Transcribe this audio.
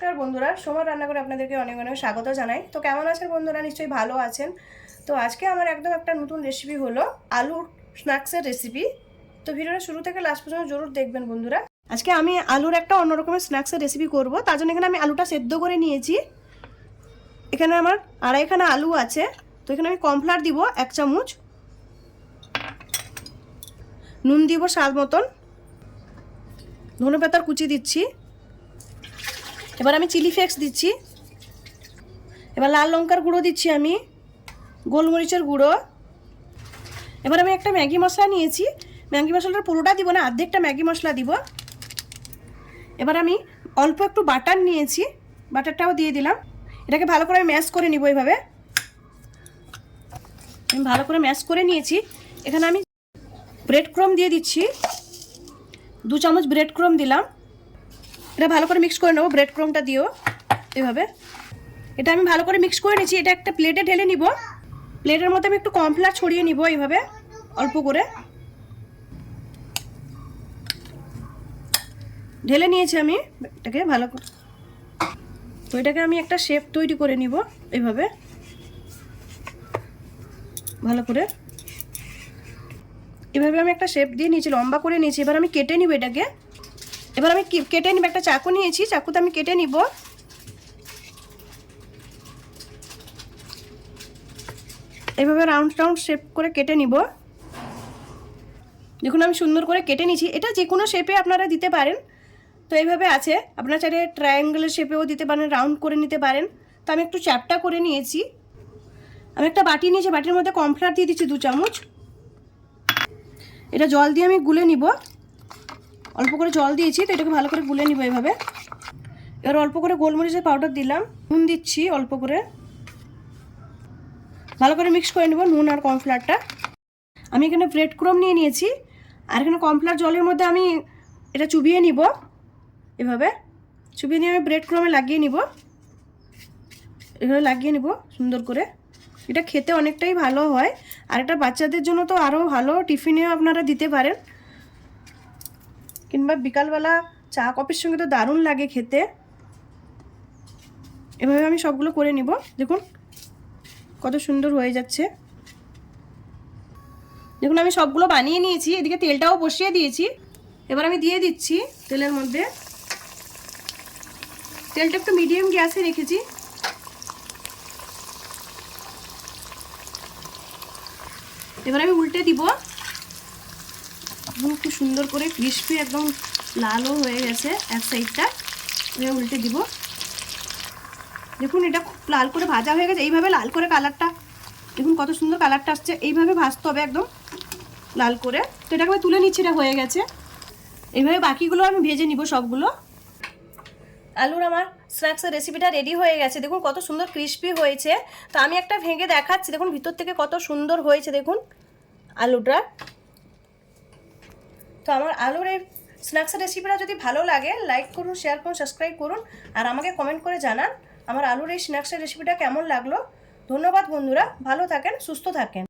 নমস্কার বন্ধুরা, সোমার রান্নাঘরে আপনাদেরকে অনেক অনেক স্বাগত জানাই। তো কেমন আছেন বন্ধুরা? নিশ্চয়ই ভালো আছেন। তো আজকে আমার একদম একটা নতুন রেসিপি হলো আলুর স্ন্যাক্সের রেসিপি। তো ভিডিওটা শুরু থেকে লাস্ট পর্যন্ত জরুর দেখবেন বন্ধুরা। আজকে আমি আলুর একটা অন্য রকমের স্ন্যাক্সের রেসিপি করব। তার জন্য এখানে আমি আলুটা সেদ্ধ করে নিয়েছি। এখানে আমার আড়াইখানা আলু আছে। তো এখানে আমি কর্নফ্লাওয়ার দিব 1 চামচ, নুন দিব স্বাদ মতন, ধনেপাতার কুচি দিচ্ছি, এবার আমি চিলি ফ্লেক্স দিচ্ছি, এবার লাল লঙ্কার গুঁড়ো দিচ্ছি, আমি গোলমরিচের গুঁড়ো। এবার আমি একটা ম্যাগি মশলা নিয়েছি। ম্যাগি মশলাটা পুরোটা দিব না, অর্ধেকটা ম্যাগি মশলা দিব। এবার আমি অল্প একটু বাটার নিয়েছি, বাটারটাও দিয়ে দিলাম। এটাকে ভালো করে ম্যাশ করে নিব। এইভাবে আমি ভালো করে ম্যাশ করে নিয়েছি। এখানে আমি ব্রেড ক্রাম্ব দিয়ে দিচ্ছি, 2 চামচ ব্রেড ক্রাম্ব দিলাম। এটা ভালো করে মিক্স করে নেবো, ব্রেড ক্রাম্বটা দিও এভাবে। এটা আমি ভালো করে মিক্স করে নিয়েছি। এটা একটা প্লেটে ঢেলে নিব। প্লেটের মধ্যে আমি একটু কর্নফ্লাওয়ার ছড়িয়ে নিব এইভাবে অল্প করে ঢেলে নিয়েছি আমি এটাকে ভালো করে। তো এটাকে আমি একটা শেপ তৈরি করে নিব এইভাবে ভালো করে। এভাবে আমি একটা শেপ দিয়ে নিয়েছি, লম্বা করে নিয়েছি। এবার আমি কেটে নিব এটাকে। এবার আমি কেটে নিব, একটা চাকু নিয়েছি, চাকুতে আমি কেটে নিব। এইভাবে রাউন্ড রাউন্ড শেপ করে কেটে নিব। দেখুন আমি সুন্দর করে কেটে নিয়েছি। এটা যে কোনো শেপে আপনারা দিতে পারেন। তো এইভাবে আছে, আপনারা চাইলে ট্রায়াঙ্গেলের শেপেও দিতে পারেন, রাউন্ড করে নিতে পারেন। তো আমি একটু চ্যাপটা করে নিয়েছি। আমি একটা বাটি নিয়েছি, বাটির মধ্যে কর্নফ্লাওয়ার দিয়ে দিচ্ছি 2 চামচ। এটা জল দিয়ে আমি গুলে নিব, অল্প করে জল দিয়েছি। তো এটাকে ভালো করে গুলে নিব এইভাবে। এবার অল্প করে গোলমরিচের পাউডার দিলাম, নুন দিচ্ছি অল্প করে, ভালো করে মিক্স করে নেব নুন আর কর্নফ্লাওয়ারটা। আমি এখানে ব্রেড ক্রাম্ব নিয়ে নিয়েছি, আর এখানে কর্নফ্লাওয়ার জলের মধ্যে আমি এটা চুবিয়ে নিব। এভাবে চুবিয়ে নিয়ে আমি ব্রেড ক্রাম্বে লাগিয়ে নিব, এভাবে লাগিয়ে নিব সুন্দর করে। এটা খেতে অনেকটাই ভালো হয়, আর এটা বাচ্চাদের জন্য তো আরও ভালো, টিফিনেও আপনারা দিতে পারেন, কিংবা বিকালবেলা চা কফির সঙ্গে তো দারুণ লাগে খেতে। এভাবে আমি সবগুলো করে নিব। দেখুন কত সুন্দর হয়ে যাচ্ছে। দেখুন আমি সবগুলো বানিয়ে নিয়েছি। এদিকে তেলটাও বসিয়ে দিয়েছি। এবার আমি দিয়ে দিচ্ছি তেলের মধ্যে। তেলটা একটু মিডিয়াম গ্যাসে রেখেছি। এবার আমি উল্টে দিব। খুব সুন্দর করে ক্রিস্পি একদম লালও হয়ে গেছে এক সাইডটা। এবার উল্টে দিব। দেখুন এটা খুব লাল করে ভাজা হয়ে গেছে। এইভাবে লাল করে কালারটা দেখুন কত সুন্দর কালারটা আসছে। এইভাবে ভাজতে হবে একদম লাল করে। তো এটাকে আমি তুলে নিচ্ছি, এটা হয়ে গেছে। এইভাবে বাকিগুলো আমি ভেজে নিব সবগুলো। আলুর আমার স্ন্যাক্সের রেসিপিটা রেডি হয়ে গেছে। দেখুন কত সুন্দর ক্রিস্পি হয়েছে। তো আমি একটা ভেঙে দেখাচ্ছি। দেখুন ভিতর থেকে কত সুন্দর হয়েছে দেখুন আলুটা। তো আমার আলুর এই স্ন্যাক্সের রেসিপিটা যদি ভালো লাগে লাইক করুন, শেয়ার করুন, সাবস্ক্রাইব করুন, আর আমাকে কমেন্ট করে জানান আমার আলুর এই স্ন্যাক্সের রেসিপিটা কেমন লাগলো। ধন্যবাদ বন্ধুরা, ভালো থাকেন, সুস্থ থাকেন।